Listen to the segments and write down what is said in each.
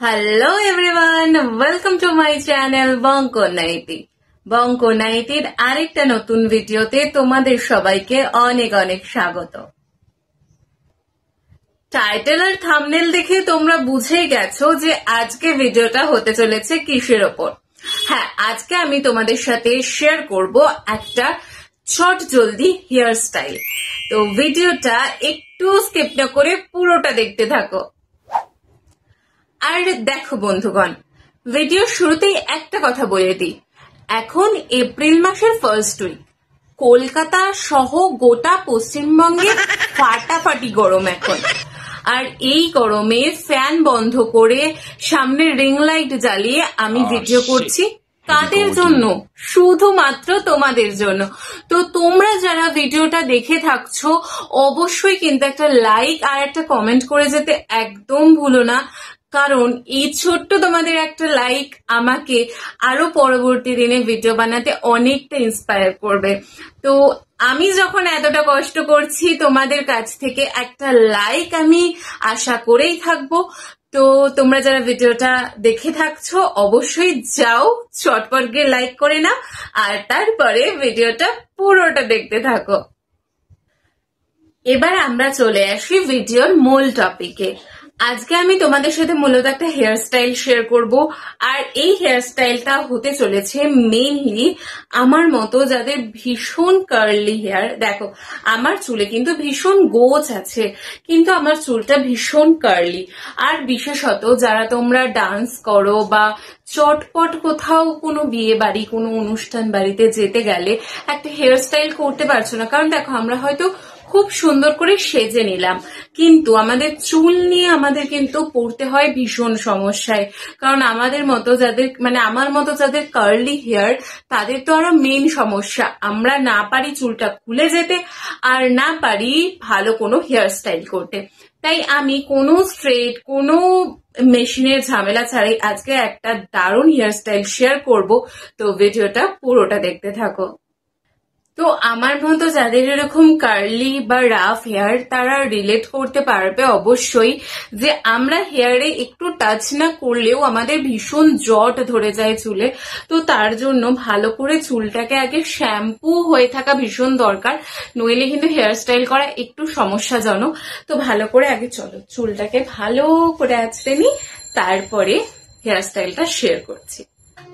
Hello everyone, welcome to my channel বঙ্কো নাইটি। বঙ্কো নাইটির আরেকটা নতুন ভিডিওতে তোমাদের সবাইকে অনেক অনেক স্বাগত। টাইটেল আর থাম্বনেল দেখে তোমরা বুঝেই গেছো যে আজকে ভিডিওটা হতে চলেছে কিসের ওপর। হ্যাঁ, আজকে আমি তোমাদের সাথে শেয়ার করব একটা শর্ট জলদি হেয়ার স্টাইল। তো ভিডিওটা একটু স্কিপ না করে পুরোটা দেখতে থাকো। আর দেখো বন্ধুগণ, ভিডিও শুরুতেই একটা কথা বলে দিই, এখন এপ্রিল মাসের ফার্স্ট উইক, কলকাতা সহ গোটা পশ্চিমবঙ্গে ফাটাফাটি গরম এখন। আর এই গরমে ফ্যান বন্ধ করে সামনে রিং লাইট জ্বালিয়ে আমি ভিডিও করছি। কাদের জন্য? শুধুমাত্র তোমাদের জন্য। তো তোমরা যারা ভিডিওটা দেখে থাকছো অবশ্যই কিন্তু একটা লাইক আর একটা কমেন্ট করে যেতে একদম ভুলো না, কারণ এই ছোট্ট তোমাদের একটা লাইক আমাকে আরো পরবর্তী দিনে ভিডিও বানাতে অনেকটা ইন্সপায়ার করবে। তো আমি যখন এতটা কষ্ট করছি, তোমাদের কাছ থেকে একটা লাইক আমি আশা করেই থাকবো। তো তোমরা যারা ভিডিওটা দেখে থাকছো অবশ্যই যাও চটপট গিয়ে লাইক করে নাও, আর তারপরে ভিডিওটা পুরোটা দেখতে থাকো। এবার আমরা চলে আসি ভিডিওর মূল টপিকে। আজকে আমি তোমাদের সাথে মূলত একটা হেয়ার স্টাইল শেয়ার করব, আর এই হেয়ার স্টাইলটা হতে চলেছে মেইনলি আমার মতো যাদের ভীষণ কার্লি হেয়ার। দেখো, আমার চুলে কিন্তু ভীষণ গোছ আছে, কিন্তু আমার চুলটা ভীষণ কার্লি। আর বিশেষত যারা তোমরা ডান্স করো বা চটপট কোথাও কোনো বিয়ে বাড়ি কোনো অনুষ্ঠান বাড়িতে যেতে গেলে একটা হেয়ার স্টাইল করতে পারছো না, কারণ দেখো আমরা হয়তো খুব সুন্দর করে সেজে নিলাম, কিন্তু আমাদের চুল নিয়ে আমাদের কিন্তু পড়তে হয় ভীষণ সমস্যায়। কারণ আমাদের মতো যাদের আমার মতো যাদের কার্লি হেয়ার, তাদের তো আরো মেইন সমস্যা, আমরা না পারি চুলটা খুলে যেতে আর না পারি ভালো কোনো হেয়ার স্টাইল করতে। তাই আমি কোনো স্ট্রেট কোনো মেশিনের ঝামেলা ছাড়াই আজকে একটা দারুণ হেয়ার স্টাইল শেয়ার করব। তো ভিডিওটা পুরোটা দেখতে থাকো। তো আমার মতো যাদের এরকম কার্লি বা রাফ হেয়ার, তারা রিলেট করতে পারবে অবশ্যই যে আমরা হেয়ারে একটু টাচ না করলেও আমাদের ভীষণ জট ধরে যায় চুলে। তো তার জন্য ভালো করে চুলটাকে আগে শ্যাম্পু হয়ে থাকা ভীষণ দরকার, নইলে কিন্তু হেয়ার স্টাইল করা একটু সমস্যাজনক। তো ভালো করে আগে চলো চুলটাকে ভালো করে আঁচড়ে নিই, তারপরে হেয়ার স্টাইলটা শেয়ার করছি।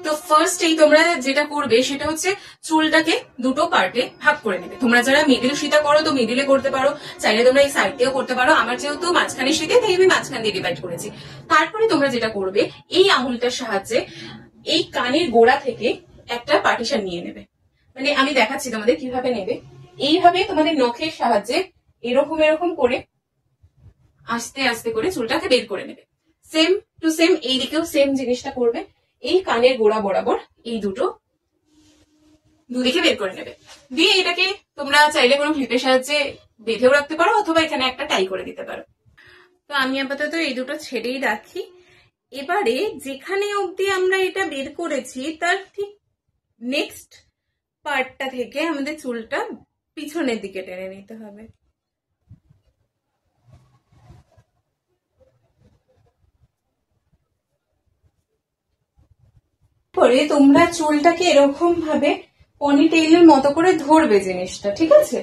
তো ফার্স্টেই তোমরা যেটা করবে সেটা হচ্ছে চুলটাকে দুটো পার্টে ভাগ করে নেবে। তোমরা যারা মিডিল সিধা করো তো মিডিলে করতে পারো, চাইলে তোমরা এই সাইড দিয়েও করতে পারো। আমার যেহেতু মাঝখানে সিধে, তাই আমি মাঝখান দিয়ে ডিভাইড করেছি। তারপরে তোমরা যেটা করবে, এই আঙুলটার সাহায্যে এই কানের গোড়া থেকে একটা পার্টিশন নিয়ে নেবে। মানে আমি দেখাচ্ছি তোমাদের কিভাবে নেবে। এইভাবে তোমাদের নখের সাহায্যে এরকম এরকম করে আস্তে আস্তে করে চুলটাকে বের করে নেবে। সেম টু সেম এই দিকেও সেম জিনিসটা করবে। এই কানের গোড়া বরাবর এই দুদিকে বের করে নেবে। দিয়ে এটাকে তোমরা চাইলে কোনো ক্লিপের সাহায্যে বেঁধেও রাখতে পারো, অথবা এখানে একটা টাই করে দিতে পারো। তো আমি আপাতত এই দুটো ছেড়েই রাখি। এবারে যেখানে অবধি আমরা এটা বের করেছি তার ঠিক নেক্সট পার্টটা থেকে আমাদের চুলটা পিছনের দিকে টেনে নিতে হবে। পরে তোমরা চুলটাকে এরকম ভাবে পনিটেইলের মতো করে ধরবে জিনিসটা, ঠিক আছে?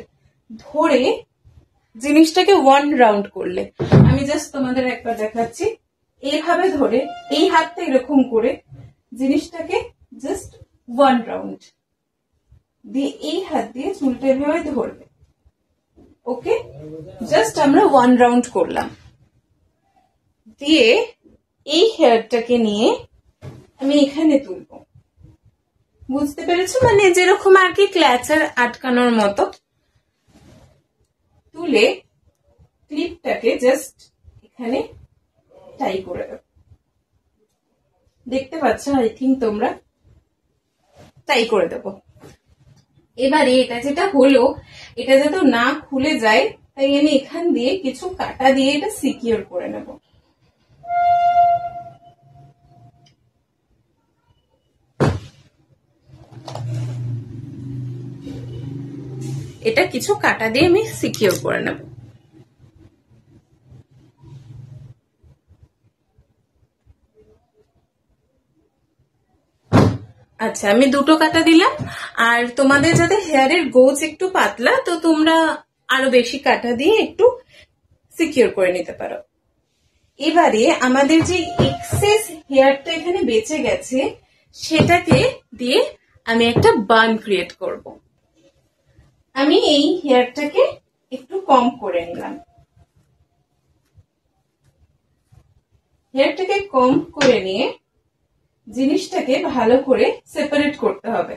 ধরে জিনিসটাকে ওয়ান রাউন্ড করলে, আমি জাস্ট তোমাদের একবার দেখাচ্ছি, এইভাবে ধরে এই হাতটা এরকম করে জিনিসটাকে জাস্ট ওয়ান রাউন্ড দিয়ে এই হাত দিয়ে চুলটা এভাবে ধরবে। ওকে, জাস্ট আমরা ওয়ান রাউন্ড করলাম। দিয়ে এই হেয়ারটাকে নিয়ে আমি এখানে তুলবো। বুঝতে পেরেছো? মানে যেরকম আর কি ক্ল্যাচার আটকানোর মতো তুলে ক্লিপটাকে জাস্ট এখানে টাই করে দেবো। দেখতে পাচ্ছ? আই থিঙ্ক তোমরা টাই করে দেবো। এবারে এটা যেটা হলো, এটা যাতে না খুলে যায়, তাই আমি এখান দিয়ে কিছু কাটা দিয়ে এটা সিকিউর করে নেবো। এটা কিছু কাটা দিয়ে আমি সিকিউর করে নেব। আচ্ছা, আমি দুটো কাটা দিলাম। আর তোমাদের যাতে হেয়ারের গোজ একটু পাতলা, তো তোমরা আরো বেশি কাটা দিয়ে একটু সিকিউর করে নিতে পারো। এবারে আমাদের যে এক্সেস হেয়ারটা এখানে বেঁচে গেছে সেটাকে দিয়ে আমি একটা বান ক্রিয়েট করব। আমি এই হেয়ারটাকে একটু কম করে নিলাম। হেয়ারটাকে কম করে নিয়ে জিনিসটাকে ভালো করে সেপারেট করতে হবে,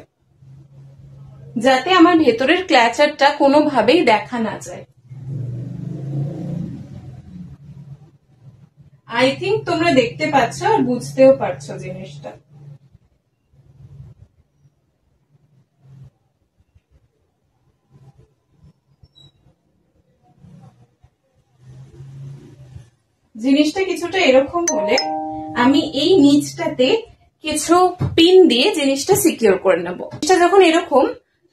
যাতে আমার ভেতরের ক্ল্যাচারটা কোনোভাবেই দেখা না যায়। আই থিঙ্ক তোমরা দেখতে পাচ্ছ আর বুঝতেও পারছো জিনিসটা। জিনিসটা কিছুটা এরকম হলে আমি এই নিচটাতে কিছু পিন দিয়ে জিনিসটা সিকিউর করে নেব। জিনিসটা যখন এরকম,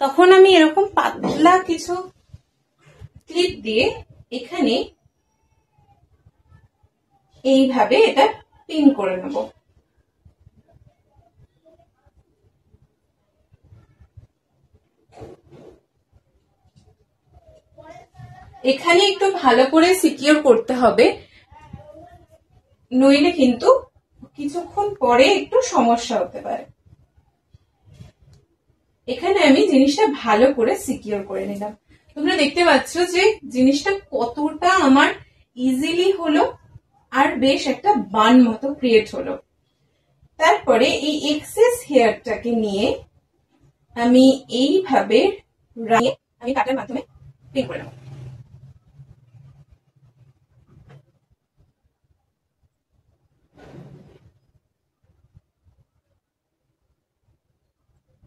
তখন আমি এরকম পাতলা কিছু ক্লিপ দিয়ে এখানে এইভাবে এটা পিন করে নেব। এখানে একটু ভালো করে সিকিউর করতে হবে, নইলে কিন্তু কিছুক্ষণ পরে একটু সমস্যা হতে পারে। এখানে আমি জিনিসটা ভালো করে সিকিউর করে নিলাম। তোমরা দেখতে পাচ্ছ যে জিনিসটা কতটা আমার ইজিলি হলো আর বেশ একটা বান মতো ক্রিয়েট হলো। তারপরে এই এক্সেস হেয়ারটাকে নিয়ে আমি এইভাবে আমি কাটার মাধ্যমে পিন করে নেব।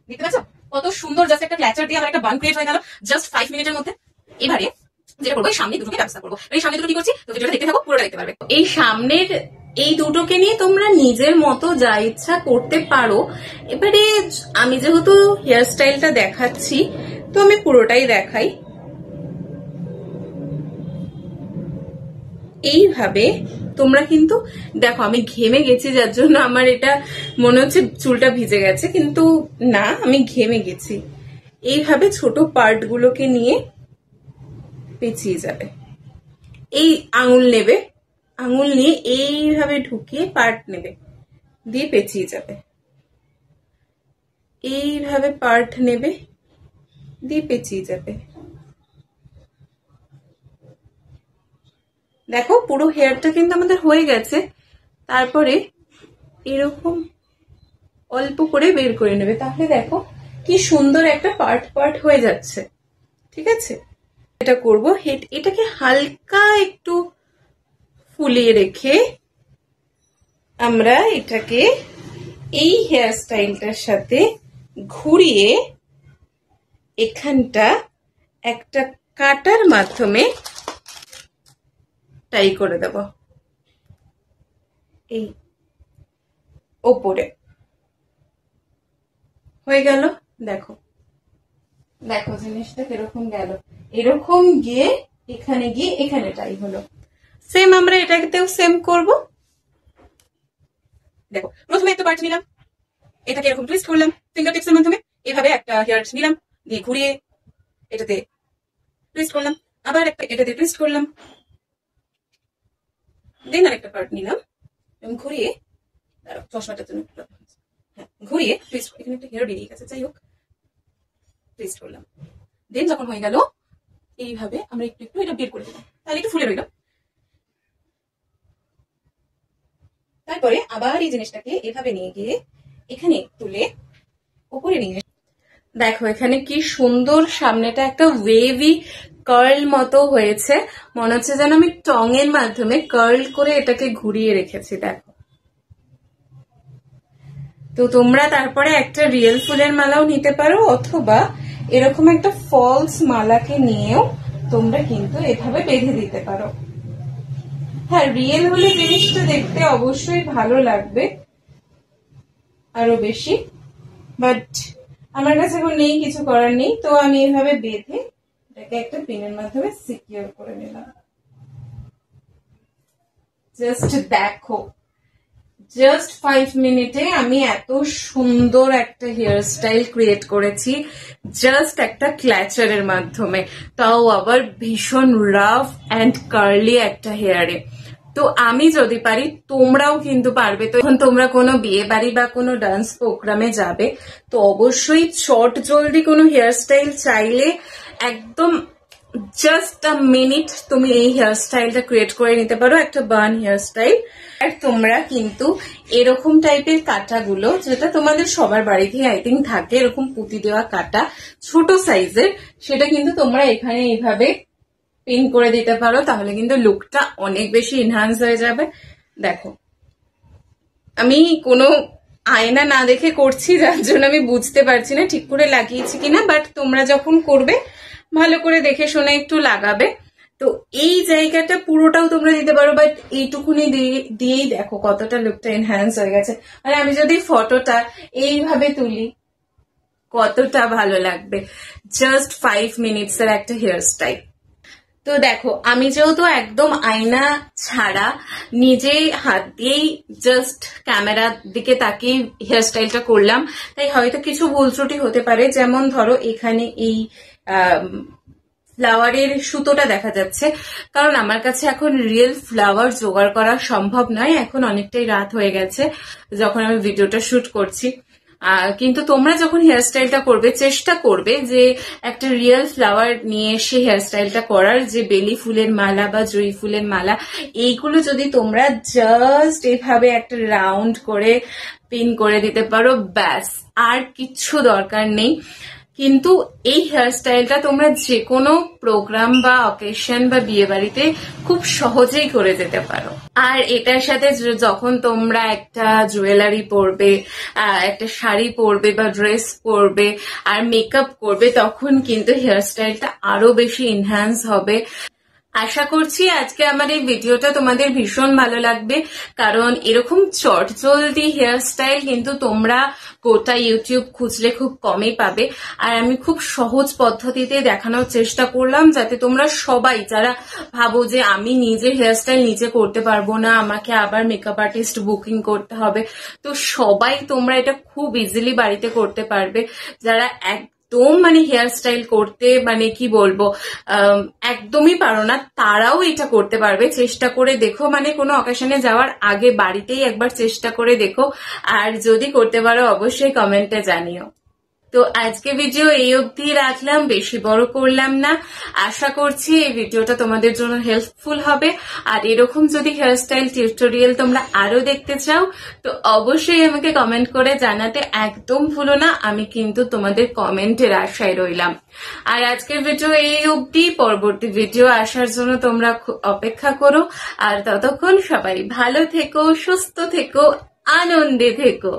দেখতে পাচ্ছ কত সুন্দর জাস্ট একটা ক্ল্যাচার দিয়ে আমার একটা বান ক্রিয়েট হয়ে গেল জাস্ট 5 মিনিটের মধ্যে। এবারে যেটা করবো, এই সামনে দুটোকে ব্যবস্থা করবো। এই সামনে দুটো কি করছি, তো ভিডিওটা দেখতে থাকো, পুরোটা দেখতে পারবে। এই সামনের এই দুটোকে নিয়ে তোমরা নিজের মতো যা ইচ্ছা করতে পারো। এবারে আমি যেহেতু হেয়ার স্টাইলটা দেখাচ্ছি, তো আমি পুরোটাই দেখাই। এইভাবে তোমরা কিন্তু দেখো, আমি ঘেমে গেছি যার জন্য আমার এটা মনে হচ্ছে চুলটা ভিজে গেছে, কিন্তু না, আমি ঘেমে গেছি। এইভাবে ছোট পার্ট গুলোকে নিয়ে পেঁচিয়ে যাবে। এই আঙুল নেবে, আঙুল নিয়ে এইভাবে ঢুকিয়ে পার্ট নেবে, দিয়ে পেঁচিয়ে যাবে। এইভাবে পার্ট নেবে, দিয়ে পেঁচিয়ে যাবে। দেখো পুরো হেয়ারটা কিন্তু আমাদের হয়ে গেছে। তারপরে এরকম অল্প করে বের করে নেবে, তাহলে দেখো কি সুন্দর একটা পার্ট পার্ট হয়ে যাচ্ছে। ঠিক আছে, এটা করবো। এটাকে হালকা একটু ফুলিয়ে রেখে আমরা এটাকে এই হেয়ার স্টাইলটার সাথে ঘুরিয়ে এখানটা একটা কাটার মাধ্যমে টাই করে দেব এই ওপরে। হয়ে গেল। দেখো দেখো জিনিসটা কিরকম গেল, এরকম গিয়ে এখানে গিয়ে এখানে টাই হলো। সেম আমরা এটাকেও সেম করব। দেখো প্রথমে একটা পার্ট নিলাম, এটাকে এরকম টুইস্ট করলাম ফিঙ্গার টিপস এর মাধ্যমে, এভাবে একটা হেয়ার নিলাম, দিয়ে ঘুরিয়ে এটাতে টুইস্ট করলাম, আবার একটা এটাতে টুইস্ট করলাম, দেন আরেকটা পার্ট নিলাম এবং ঘুরিয়ে, চশমাটার জন্য হ্যাঁ ঘুরিয়ে টুইস্ট, এখানে একটা হেয়ার বেরিয়ে গেছে, যাই হোক টুইস্ট করলাম। দেন যখন হয়ে গেল এইভাবে আমরা একটু একটু এটা বের করে দিলাম, তাহলে একটু ফুলে রইল। তারপরে আবার এই জিনিসটাকে এভাবে নিয়ে গিয়ে এখানে তুলে উপরে নিয়ে, দেখো এখানে কি সুন্দর সামনেটা একটা ওয়েভি কার্ল মতো হয়েছে, মনে হচ্ছে যেন আমি টং এর মাধ্যমে কার্ল করে এটাকে ঘুরিয়ে রেখেছি। দেখো, তো তোমরা তারপরে একটা রিয়েল ফুলের মালাও নিতে পারো, অথবা এরকম একটা ফলস মালাকে নিয়েও তোমরা কিন্তু এভাবে বেঁধে দিতে পারো। হ্যাঁ, রিয়েল হলে জিনিসটা দেখতে অবশ্যই ভালো লাগবে আরো বেশি, বাট আমার কাছে এখন নেই, কিছু করার নেই। তো আমি এভাবে বেঁধে এটাকে একটা পিনের মাধ্যমে সিকিউর করে নিলাম। জাস্ট দেখো, জাস্ট 5 মিনিটে আমি এত সুন্দর একটা হেয়ার স্টাইল ক্রিয়েট করেছি জাস্ট একটা ক্ল্যাচারের মাধ্যমে, তাও আবার ভীষণ রাফ অ্যান্ড কার্লি একটা হেয়ারে। তো আমি যদি পারি তোমরাও কিন্তু পারবে। তো এখন তোমরা কোনো বিয়ে বাড়ি বা কোনো ডান্স প্রোগ্রামে যাবে, তো অবশ্যই চট জলদি কোনো হেয়ার স্টাইল চাইলে একদম জাস্ট আ মিনিট তুমি এই হেয়ার স্টাইলটা ক্রিয়েট করে নিতে পারো, একটা বার্ন হেয়ার স্টাইল। আর তোমরা কিন্তু এরকম টাইপের কাটাগুলো, যেটা তোমাদের সবার বাড়িতে আই থিঙ্ক থাকে, এরকম পুঁতি দেওয়া কাটা ছোট সাইজের, সেটা কিন্তু তোমরা এখানে এইভাবে পিন করে দিতে পারো, তাহলে কিন্তু লুকটা অনেক বেশি এনহান্স হয়ে যাবে। দেখো আমি কোনো আয়না না দেখে করছি, যার জন্য আমি বুঝতে পারছি না ঠিক করে লাগিয়েছি কিনা, বাট তোমরা যখন করবে ভালো করে দেখে শুনে একটু লাগাবে। তো এই জায়গাটা পুরোটাও তোমরা দিতে পারো, বাট এইটুকুনি দিয়েই দেখো কতটা লুকটা এনহ্যান্স হয়ে গেছে। আর আমি যদি ফটোটা এইভাবে তুলি কতটা ভালো লাগবে। জাস্ট 5 মিনিটস এর একটা হেয়ার স্টাইল। তো দেখো আমি যেহেতু একদম আয়না ছাড়া নিজে হাত দিয়েই জাস্ট ক্যামেরার দিকে তাকিয়ে হেয়ার স্টাইলটা করলাম, তাই হয়তো কিছু ভুল ত্রুটি হতে পারে। যেমন ধরো এখানে এই ফ্লাওয়ারের সুতোটা দেখা যাচ্ছে, কারণ আমার কাছে এখন রিয়েল ফ্লাওয়ার জোগাড় করা সম্ভব নয়, এখন অনেকটাই রাত হয়ে গেছে যখন আমি ভিডিওটা শুট করছি। কিন্তু তোমরা যখন হেয়ার স্টাইলটা করবে চেষ্টা করবে যে একটা রিয়েল ফ্লাওয়ার নিয়ে এসে হেয়ার স্টাইলটা করার, যে বেলি ফুলের মালা বা জুঁই ফুলের মালা, এইগুলো যদি তোমরা জাস্ট এইভাবে একটা রাউন্ড করে পিন করে দিতে পারো, ব্যাস আর কিচ্ছু দরকার নেই। কিন্তু এই হেয়ার স্টাইলটা তোমরা যে কোনো প্রোগ্রাম বা অকেশন বা বিয়ে বাড়িতে খুব সহজেই করে যেতে পারো। আর এটার সাথে যখন তোমরা একটা জুয়েলারি পরবে, একটা শাড়ি পরবে বা ড্রেস পরবে আর মেকআপ করবে, তখন কিন্তু হেয়ার স্টাইলটা আরো বেশি এনহ্যান্স হবে। আশা করছি আজকে আমার এই ভিডিওটা তোমাদের ভীষণ ভালো লাগবে, কারণ এরকম চটজলদি হেয়ার স্টাইল কিন্তু তোমরা গোটা ইউটিউব খুঁজলে খুব কমই পাবে। আর আমি খুব সহজ পদ্ধতিতে দেখানোর চেষ্টা করলাম, যাতে তোমরা সবাই যারা ভাবো যে আমি নিজে হেয়ার স্টাইল নিজে করতে পারবো না, আমাকে আবার মেকআপ আর্টিস্ট বুকিং করতে হবে, তো সবাই তোমরা এটা খুব ইজিলি বাড়িতে করতে পারবে। যারা একদম মানে হেয়ার স্টাইল করতে মানে কি বলবো একদমই পারো না, তারাও এটা করতে পারবে। চেষ্টা করে দেখো, মানে কোনো অকেশনে যাওয়ার আগে বাড়িতেই একবার চেষ্টা করে দেখো, আর যদি করতে পারো অবশ্যই কমেন্টে জানিও। তো আজকে ভিডিও এই অবধি রাখলাম, বেশি বড় করলাম না। আশা করছি এই ভিডিওটা তোমাদের জন্য হেল্পফুল হবে। আর এরকম যদি হেয়ার স্টাইল টিউটোরিয়াল তোমরা আরো দেখতে চাও, তো অবশ্যই আমাকে কমেন্ট করে জানাতে একদম ভুলো না, আমি কিন্তু তোমাদের কমেন্টের আশায় রইলাম। আর আজকের ভিডিও এই অবধি, পরবর্তী ভিডিও আসার জন্য তোমরা অপেক্ষা করো। আর ততক্ষণ সবাই ভালো থেকো, সুস্থ থেকো, আনন্দে থেকো।